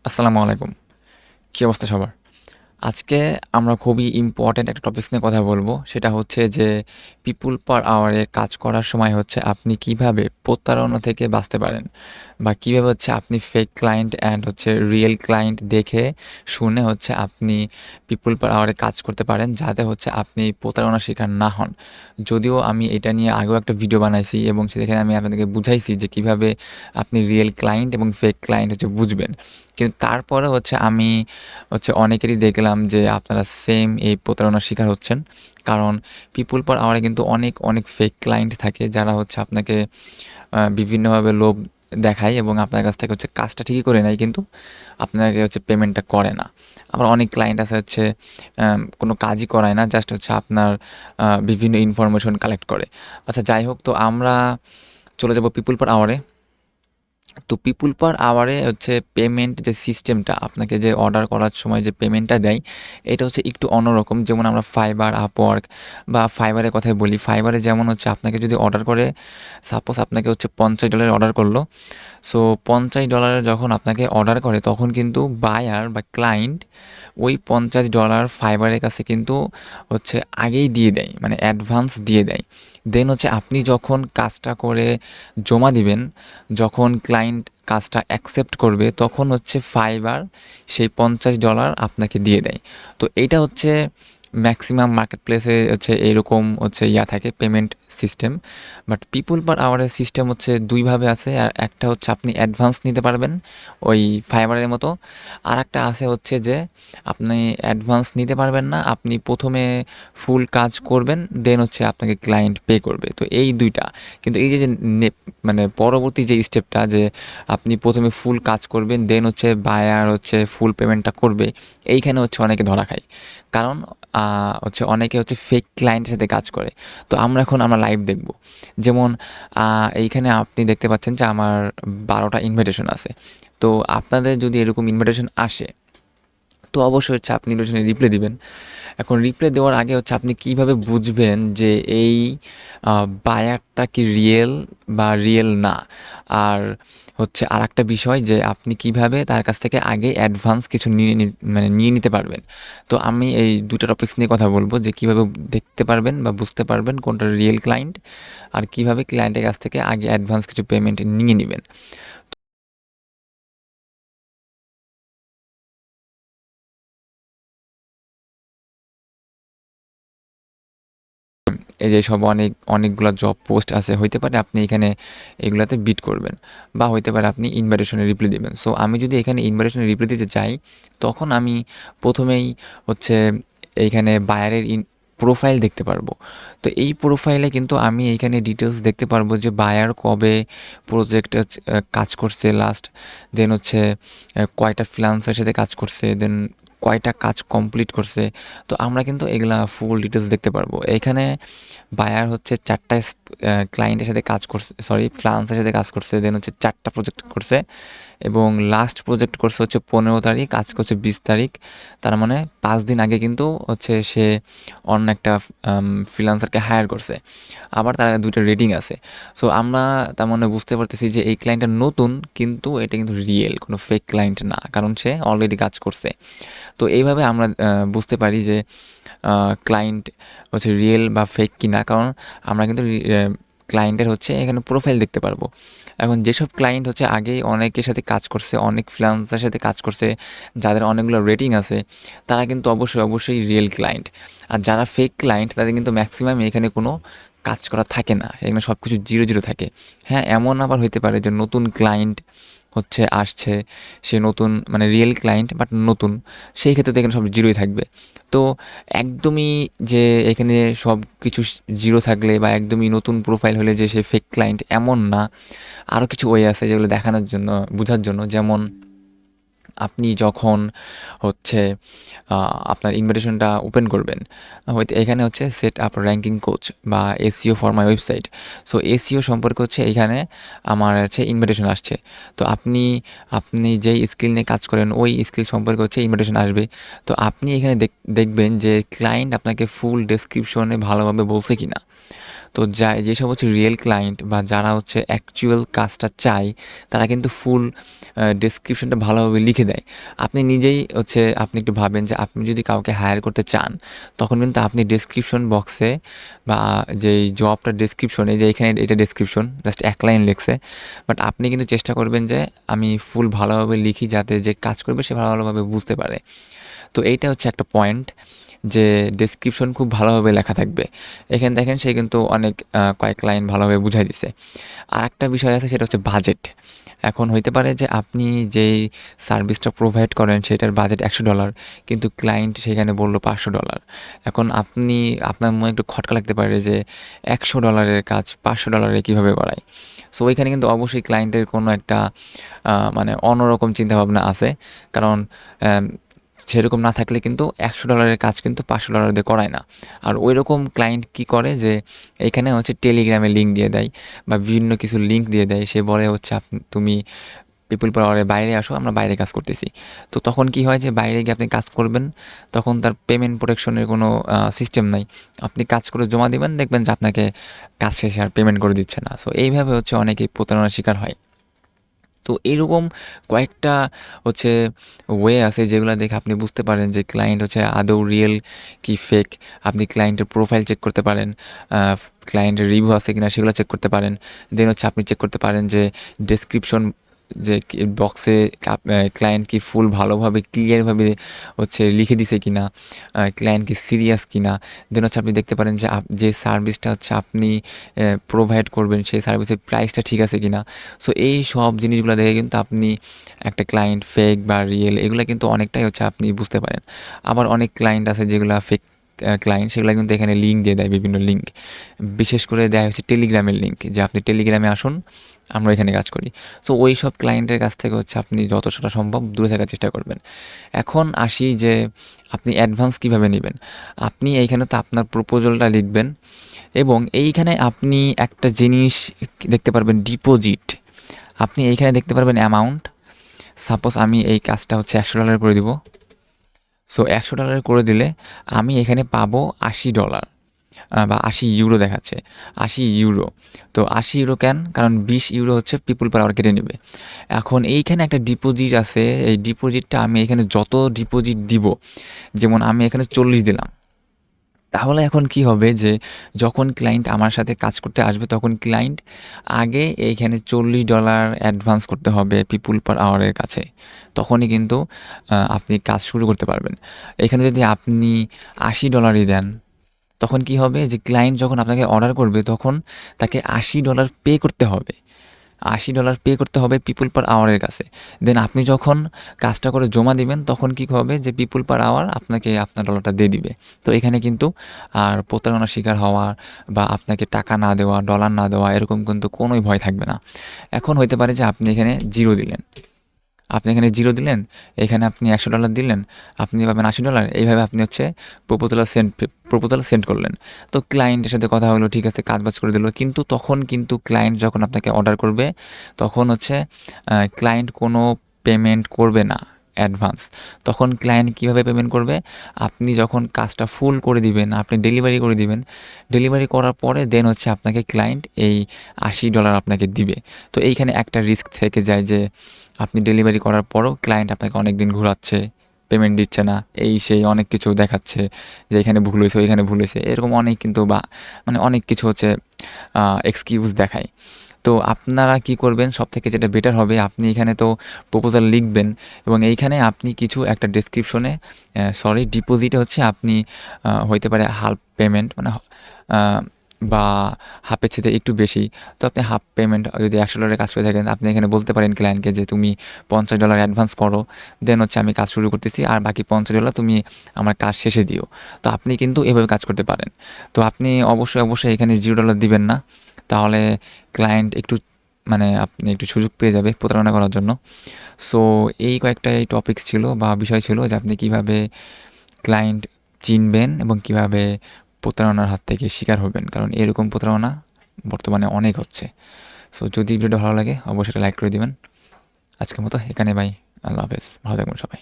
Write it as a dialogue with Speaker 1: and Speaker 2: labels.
Speaker 1: আসসালামু আলাইকুম। কী অবস্থা সবার? আজকে আমরা খুবই ইম্পর্ট্যান্ট একটা টপিকস নিয়ে কথা বলবো। সেটা হচ্ছে যে পিপল পার আওয়ারে কাজ করার সময় হচ্ছে আপনি কিভাবে প্রতারণা থেকে বাঁচতে পারেন বা কিভাবে হচ্ছে আপনি ফেক ক্লায়েন্ট অ্যান্ড হচ্ছে রিয়েল ক্লায়েন্ট দেখে শুনে হচ্ছে আপনি পিপল পার আওয়ারে কাজ করতে পারেন যাতে হচ্ছে আপনি প্রতারণার শিকার না হন। যদিও আমি এটা নিয়ে আগেও একটা ভিডিও বানাইছি এবং সেখানে আমি আপনাদেরকে বুঝাইছি যে কিভাবে আপনি রিয়েল ক্লায়েন্ট এবং ফেক ক্লায়েন্ট হচ্ছে বুঝবেন। কিন্তু তারপরে হচ্ছে আমি অনেকেরই দেখলাম যে আপনারা সেম এই প্রতারণার শিকার হচ্ছেন। কারণ পিপল পার আওয়ারে কিন্তু অনেক, অনেক ফেক ক্লায়েন্ট থাকে যারা হচ্ছে আপনাকে বিভিন্নভাবে লোভ দেখায় এবং আপনার কাছ থেকে হচ্ছে কাজটা ঠিকই করে নেয় কিন্তু আপনাকে হচ্ছে পেমেন্টটা করে না। আবার অনেক ক্লায়েন্ট আছে হচ্ছে কোনো কাজই করায় না, জাস্ট হচ্ছে আপনার বিভিন্ন ইনফরমেশন কালেক্ট করে। আচ্ছা যাই হোক, তো আমরা চলে যাব পিপল পার আওয়ারে। তো পিপুল পার আওয়ারে হচ্ছে পেমেন্ট যে সিস্টেমটা আপনাকে যে অর্ডার করার সময় যে পেমেন্টটা দেয়, এটা হচ্ছে একটু অন্যরকম। যেমন আমরা ফাইবার, আপওয়ার্ক বা ফাইবারের কথাই বলি। ফাইবারে যেমন হচ্ছে আপনাকে যদি অর্ডার করে, সাপোজ আপনাকে হচ্ছে $50 অর্ডার করলো। সো $50 যখন আপনাকে অর্ডার করে তখন কিন্তু বায়ার বা ক্লায়েন্ট ওই $50 ফাইবারের কাছে কিন্তু হচ্ছে আগেই দিয়ে দেয়, মানে অ্যাডভান্স দিয়ে দেয়। দেন হচ্ছে আপনি যখন কাজটা করে জমা দিবেন, যখন ক্লায়েন্ট কাজটা অ্যাকসেপ্ট করবে তখন হচ্ছে ফাইবার সেই $50 আপনাকে দিয়ে দেয়। তো এইটা হচ্ছে ম্যাক্সিমাম মার্কেট প্লেসে হচ্ছে এইরকম হচ্ছে থাকে payment system. But people per আওয়ারের সিস্টেম হচ্ছে দুইভাবে আছে। আর একটা হচ্ছে আপনি অ্যাডভান্স নিতে পারবেন ওই ফাইবারের মতো। আর একটা আছে হচ্ছে যে আপনি অ্যাডভান্স নিতে পারবেন না, আপনি প্রথমে ফুল কাজ করবেন, দেন হচ্ছে আপনাকে ক্লায়েন্ট পে করবে। তো এই দুইটা কিন্তু এই যে যে মানে পরবর্তী যে স্টেপটা যে আপনি প্রথমে ফুল কাজ করবেন, দেন হচ্ছে বায়ার হচ্ছে ফুল পেমেন্টটা করবে, এইখানে হচ্ছে অনেকে ধরা খায়। কারণ হচ্ছে অনেকে হচ্ছে ফেক ক্লায়েন্টের সাথে কাজ করে। তো আমরা লাইভ দেখব। যেমন এইখানে আপনি দেখতে পাচ্ছেন যে আমার 12টা ইনভিটেশন আছে। তো আপনাদের যদি এরকম ইনভিটেশন আসে তো অবশ্যই হচ্ছে আপনি ইনভিটেশনে রিপ্লাই দিবেন। এখন রিপ্লাই দেওয়ার আগে হচ্ছে আপনি কিভাবে বুঝবেন যে এই বায়ারটা কি রিয়েল বা রিয়েল না? আর হচ্ছে আরেকটা বিষয় যে আপনি কিভাবে তার কাছ থেকে আগে অ্যাডভান্স কিছু মানে নিয়ে নিতে পারবেন। তো আমি এই দুটো টপিকস নিয়ে কথা বলবো যে কিভাবে দেখতে পারবেন বা বুঝতে পারবেন কোনটা রিয়েল ক্লায়েন্ট, আর কিভাবে ক্লায়েন্টের কাছ থেকে আগে অ্যাডভান্স কিছু পেমেন্ট নিয়ে নেবেন। এই যে সব অনেকগুলা জব পোস্ট আছে, হইতে পারে আপনি এখানে এগুলাতে বিট করবেন বা হইতে পারে আপনি ইনভাইটেশনে রিপ্লাই দিবেন। সো আমি যদি এখানে ইনভাইটেশনে রিপ্লাই দিতে চাই তখন আমি প্রথমেই হচ্ছে এইখানে বায়ারের প্রোফাইল দেখতে পারবো। তো এই প্রোফাইলে কিন্তু আমি এইখানে ডিটেলস দেখতে পারবো যে বায়ার কবে প্রজেক্টে কাজ করছে লাস্ট, দেন হচ্ছে কয়টা ফ্রিল্যান্সারের সাথে কাজ করছে, দেন কয়টা কাজ কমপ্লিট করছে। তো আমরা কিন্তু এগুলা ফুল ডিটেলস দেখতে পারবো। এখানে বায়ার হচ্ছে 4টা ক্লায়েন্টের সাথে কাজ করছে, সরি ফ্রিল্যান্সারের সাথে কাজ করছে, দেন হচ্ছে 4টা প্রজেক্ট করছে এবং লাস্ট প্রজেক্ট করছে হচ্ছে 15 তারিখ, আজকে হচ্ছে 20 তারিখ। তার মানে 5 দিন আগে কিন্তু হচ্ছে সে অন্য একটা ফ্রিল্যান্সারকে হায়ার করছে। আবার তার 2টা রেটিং আছে। সো আমরা তার মানে বুঝতে পারতেছি যে এই ক্লায়েন্টটা নতুন, কিন্তু এটা কিন্তু রিয়েল, কোনো ফেক ক্লায়েন্ট না, কারণ সে অলরেডি কাজ করছে। তো এইভাবে আমরা বুঝতে পারি যে ক্লায়েন্ট হচ্ছে রিয়েল বা ফেক কিনা, কারণ আমরা কিন্তু ক্লায়েন্টের হচ্ছে এখানে প্রোফাইল দেখতে পারবো। এখন যেসব ক্লায়েন্ট হচ্ছে আগেই অনেকের সাথে কাজ করছে, অনেক ফ্রিল্যান্সারের সাথে কাজ করছে, যাদের অনেকগুলো রেটিং আছে, তারা কিন্তু অবশ্যই রিয়েল ক্লায়েন্ট। আর যারা ফেক ক্লায়েন্ট তাদের কিন্তু ম্যাক্সিমাম এখানে কোনো কাজ করা থাকে না, এখানে সব কিছু জিরো জিরো থাকে। হ্যাঁ, এমন আবার হইতে পারে যে নতুন ক্লায়েন্ট হচ্ছে আসছে, সে নতুন মানে রিয়েল ক্লায়েন্ট বাট নতুন, সেই ক্ষেত্রে তো এখানে সব জিরোই থাকবে। তো একদমই যে এখানে সব কিছু জিরো থাকলে বা একদমই নতুন প্রোফাইল হলে যে সে ফেক ক্লায়েন্ট এমন না। আরও কিছু ওয়ে আছে যেগুলো দেখানোর জন্য, বোঝার জন্য। যেমন আপনি যখন হচ্ছে আপনার ইনভিটেশনটা ওপেন করবেন, হয়তো এখানে হচ্ছে সেট আপ র্যাঙ্কিং কোচ বা SEO for my website. So SEO সম্পর্কে হচ্ছে এইখানে আমার হচ্ছে ইনভিটেশন আসছে। তো আপনি আপনি যেই স্কিল নিয়ে কাজ করেন ওই স্কিল সম্পর্কে হচ্ছে ইনভিটেশন আসবে। তো আপনি এখানে দেখবেন যে ক্লায়েন্ট আপনাকে ফুল ডেসক্রিপশনে ভালোভাবে বলছে কি না। তো যেসব হচ্ছে রিয়েল ক্লায়েন্ট বা যারা হচ্ছে অ্যাকচুয়াল কাজটা চায়, তারা কিন্তু ফুল ডেসক্রিপশনটা ভালোভাবে লিখে দেয়। আপনি নিজেই হচ্ছে আপনি একটু ভাবেন যে আপনি যদি কাউকে হায়ার করতে চান, তখন কিন্তু আপনি ডেসক্রিপশন বক্সে বা যেই জবটা ডেসক্রিপশনে, যে এখানে এটা ডেসক্রিপশন জাস্ট এক লাইন লিখছে, বাট আপনি কিন্তু চেষ্টা করবেন যে আমি ফুল ভালোভাবে লিখি, যাতে যে কাজ করবে সে ভালোভাবে বুঝতে পারে। তো এইটা হচ্ছে একটা পয়েন্ট, যে ডেসক্রিপশন খুব ভালোভাবে লেখা থাকবে। এখানে দেখেন সে কিন্তু অনেক কয়েক লাইন ভালোভাবে বুঝাই দিছে। আর একটা বিষয় আছে, সেটা হচ্ছে বাজেট। এখন হইতে পারে যে আপনি যেই সার্ভিসটা প্রোভাইড করেন সেটার বাজেট $100, কিন্তু ক্লায়েন্ট সেখানে বলল $500। এখন আপনার মনে একটু খটকা লাগতে পারে যে $100 কাজ $500 কীভাবে করায়। সো ওইখানে কিন্তু অবশ্যই ক্লায়েন্টের কোনো একটা মানে অন্যরকম চিন্তাভাবনা আছে। কারণ সেরকম না থাকলে কিন্তু $100 কাজ কিন্তু $500 দিয়ে করায় না। আর ওই রকম ক্লায়েন্ট কী করে, যে এখানে হচ্ছে টেলিগ্রামে লিঙ্ক দিয়ে দেয় বা বিভিন্ন কিছু লিঙ্ক দিয়ে দেয়। সে বলে হচ্ছে তুমি পিপল পাওয়ারের বাইরে আসো, আমরা বাইরে কাজ করতেছি। তো তখন কি হয়, যে বাইরে গিয়ে আপনি কাজ করবেন, তখন তার পেমেন্ট প্রোটেকশনের কোনো সিস্টেম নাই। আপনি কাজ করে জমা দিবেন, দেখবেন যে আপনাকে কাজ শেষে আর পেমেন্ট করে দিচ্ছে না। সো এইভাবে হচ্ছে অনেকেই প্রতারণার শিকার হয়। তো এইরকম কয়েকটা হচ্ছে ওয়ে আছে, যেগুলো দেখে আপনি বুঝতে পারেন যে ক্লায়েন্ট হচ্ছে আদৌ রিয়েল কি ফেক। আপনি ক্লায়েন্টের প্রোফাইল চেক করতে পারেন, ক্লায়েন্টের রিভিউ আছে কিনা সেগুলো চেক করতে পারেন। দেন হচ্ছে আপনি চেক করতে পারেন যে ডেসক্রিপশন যে বক্সে ক্লায়েন্ট কি ফুল ভালোভাবে ক্লিয়ারভাবে হচ্ছে লিখে দিছে কিনা, ক্লায়েন্ট কি সিরিয়াস কিনা। দেন হচ্ছে আপনি দেখতে পারেন যে যে সার্ভিসটা হচ্ছে আপনি প্রোভাইড করবেন সেই সার্ভিসের প্রাইসটা ঠিক আছে কিনা। সো এই সব জিনিসগুলো দেখে কিন্তু আপনি একটা ক্লায়েন্ট ফেক বা রিয়েল এগুলো কিন্তু অনেকটাই হচ্ছে আপনি বুঝতে পারেন। আবার অনেক ক্লায়েন্ট আছে যেগুলো ফেক ক্লায়েন্ট, সেগুলো কিন্তু এখানে লিঙ্ক দিয়ে দেয়, বিভিন্ন লিঙ্ক। বিশেষ করে দেয় হচ্ছে টেলিগ্রামের লিঙ্ক, যে আপনি টেলিগ্রামে আসুন, আমরা এখানে কাজ করি। সো ওই সব ক্লায়েন্টের কাছ থেকে হচ্ছে আপনি যতটা সম্ভব দূরে থাকার চেষ্টা করবেন। এখন আসি যে আপনি অ্যাডভান্স কীভাবে নেবেন। আপনি এইখানে তো আপনার প্রপোজালটা লিখবেন, এবং এইখানে আপনি একটা জিনিস দেখতে পারবেন, ডিপোজিট। আপনি এইখানে দেখতে পারবেন অ্যামাউন্ট। সাপোজ আমি এই কাজটা হচ্ছে $100 করে দিব। সো $100 করে দিলে আমি এখানে পাবো $80 বা €80 দেখাচ্ছে, €80। তো €80 কেন? কারণ €20 হচ্ছে পিপুল পার আওয়ার কেটে নেবে। এখন এইখানে একটা ডিপোজিট আছে, এই ডিপোজিটটা আমি এখানে যত ডিপোজিট দিব, যেমন আমি এখানে 40 দিলাম, তাহলে এখন কি হবে, যে যখন ক্লায়েন্ট আমার সাথে কাজ করতে আসবে, তখন ক্লায়েন্ট আগে এইখানে $40 অ্যাডভান্স করতে হবে পিপুল পার আওয়ারের কাছে। তখনই কিন্তু আপনি কাজ শুরু করতে পারবেন। এখানে যদি আপনি $80 দেন, তখন কি হবে, যে ক্লায়েন্ট যখন আপনাকে অর্ডার করবে, তখন তাকে $80 পে করতে হবে। $80 পে করতে হবে পিপুল পার আওয়ারের কাছে। দেন আপনি যখন কাজটা করে জমা দিবেন, তখন কী হবে, যে পিপুল পার আওয়ার আপনাকে আপনার ডলারটা দিয়ে দিবে। তো এখানে কিন্তু আর প্রতারণার শিকার হওয়ার বা আপনাকে টাকা না দেওয়া, ডলার না দেওয়া, এরকম কিন্তু কোনোই ভয় থাকবে না। এখন হইতে পারে যে আপনি এখানে 0 দিলেন, এখানে আপনি $100 দিলেন, আপনি পাবেন $80। এইভাবে আপনি হচ্ছে প্রপোজাল সেন্ড করলেন। তো ক্লায়েন্টের সাথে কথা হলো, ঠিক আছে, কাজবাজ করে দিল। কিন্তু তখন কিন্তু ক্লায়েন্ট যখন আপনাকে অর্ডার করবে, তখন হচ্ছে ক্লায়েন্ট কোনো পেমেন্ট করবে না অ্যাডভান্স। তখন ক্লায়েন্ট কীভাবে পেমেন্ট করবে, আপনি যখন কাজটা ফুল করে দিবেন, আপনি ডেলিভারি করে দিবেন, ডেলিভারি করার পরে দেন হচ্ছে আপনাকে ক্লায়েন্ট এই $80 আপনাকে দিবে। তো এইখানে একটা রিস্ক থেকে যায়, যে আপনি ডেলিভারি করার পরও ক্লায়েন্ট আপনাকে অনেক দিন ঘোরাচ্ছে, পেমেন্ট দিচ্ছে না, এই সেই অনেক কিছু দেখাচ্ছে, যে এখানে ভুল হয়েছে, ওইখানে ভুল হয়েছে, এরকম অনেক কিন্তু বা মানে অনেক কিছু হচ্ছে এক্সকিউজ দেখায়। তো আপনারা কি করবেন, সব থেকে যেটা বেটার হবে, আপনি এখানে তো প্রপোজাল লিখবেন, এবং এইখানে আপনি কিছু একটা ডেসক্রিপশনে ডিপোজিটে হচ্ছে আপনি হইতে পারে হাফ পেমেন্ট, মানে বা হাফের চেয়ে একটু বেশি। তো আপনি হাফ পেমেন্ট, যদি $100 কাজ করে থাকেন, আপনি এখানে বলতে পারেন ক্লায়েন্টকে যে তুমি $50 অ্যাডভান্স করো, দেন হচ্ছে আমি কাজ শুরু করতেছি, আর বাকি $50 তুমি আমার কাজ শেষে দিও। তো আপনি কিন্তু এভাবে কাজ করতে পারেন। তো আপনি অবশ্যই এখানে $0 দিবেন না, তাহলে ক্লায়েন্ট একটু মানে আপনি একটু সুযোগ পেয়ে যাবে প্রতারণা করার জন্য। সো এই কয়েকটা টপিকস ছিল বা বিষয় ছিল, যে আপনি কীভাবে ক্লায়েন্ট চিনবেন এবং কীভাবে প্রতারণার হাত থেকে শিকার হবেন, কারণ এরকম প্রতারণা বর্তমানে অনেক হচ্ছে। সো যদি ভিডিওটা ভালো লাগে, অবশ্যই লাইক করে দিবেন। আজকের মতো এখানে, বাই, আল্লাহ হাফেজ, ভালো থাকবেন সবাই।